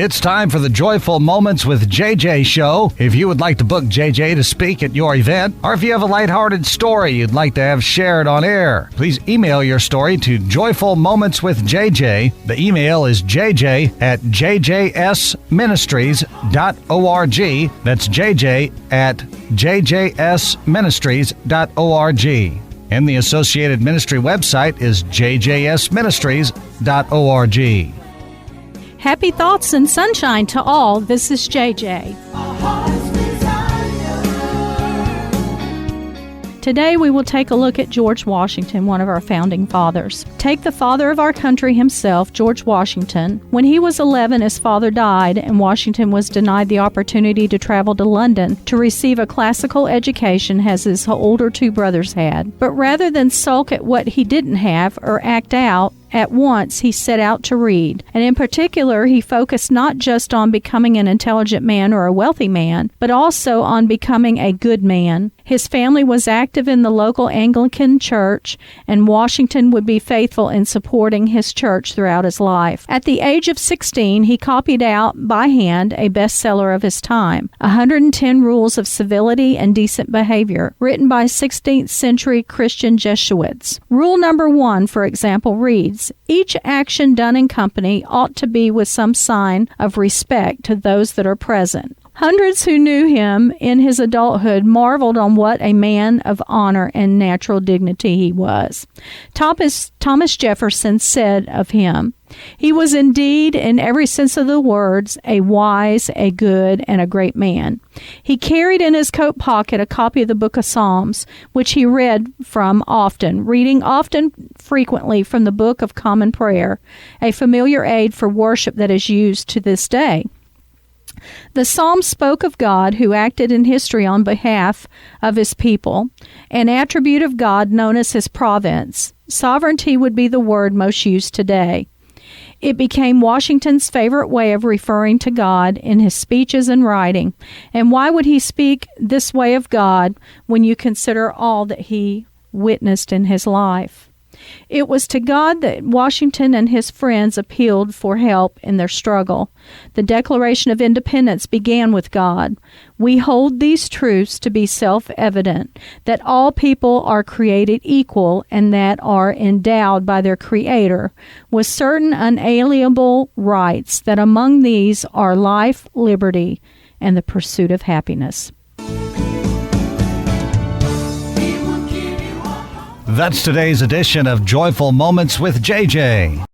It's time for the Joyful Moments with JJ show. If you would like to book JJ to speak at your event, or if you have a lighthearted story you'd like to have shared on air, please email your story to Joyful Moments with JJ. The email is jj@JJs-Ministries.org. That's jj@JJs-Ministries.org. And the associated ministry website is JJs-Ministries.org. Happy thoughts and sunshine to all. This is JJ. Today we will take a look at George Washington, one of our founding fathers. Take the father of our country himself, George Washington. When he was 11, his father died, and Washington was denied the opportunity to travel to London to receive a classical education as his older two brothers had. But rather than sulk at what he didn't have or act out, at once he set out to read, and in particular he focused not just on becoming an intelligent man or a wealthy man, but also on becoming a good man. His family was active in the local Anglican church, and Washington would be faithful in supporting his church throughout his life. At the age of 16, he copied out by hand a bestseller of his time, 110 Rules of Civility and Decent Behavior, written by 16th century Christian Jesuits. Rule number 1, for example, reads, each action done in company ought to be with some sign of respect to those that are present. Hundreds who knew him in his adulthood marveled on what a man of honor and natural dignity he was. Thomas Jefferson said of him, he was indeed, in every sense of the words, a wise, a good, and a great man. He carried in his coat pocket a copy of the Book of Psalms, which he read from often, reading frequently from the Book of Common Prayer, a familiar aid for worship that is used to this day. The Psalm spoke of God who acted in history on behalf of his people, an attribute of God known as his providence. Sovereignty would be the word most used today. It became Washington's favorite way of referring to God in his speeches and writing. And why would he speak this way of God when you consider all that he witnessed in his life? It was to God that Washington and his friends appealed for help in their struggle. The Declaration of Independence began with God. We hold these truths to be self-evident, that all people are created equal and that are endowed by their Creator with certain unalienable rights, that among these are life, liberty, and the pursuit of happiness. That's today's edition of Joyful Moments with JJ.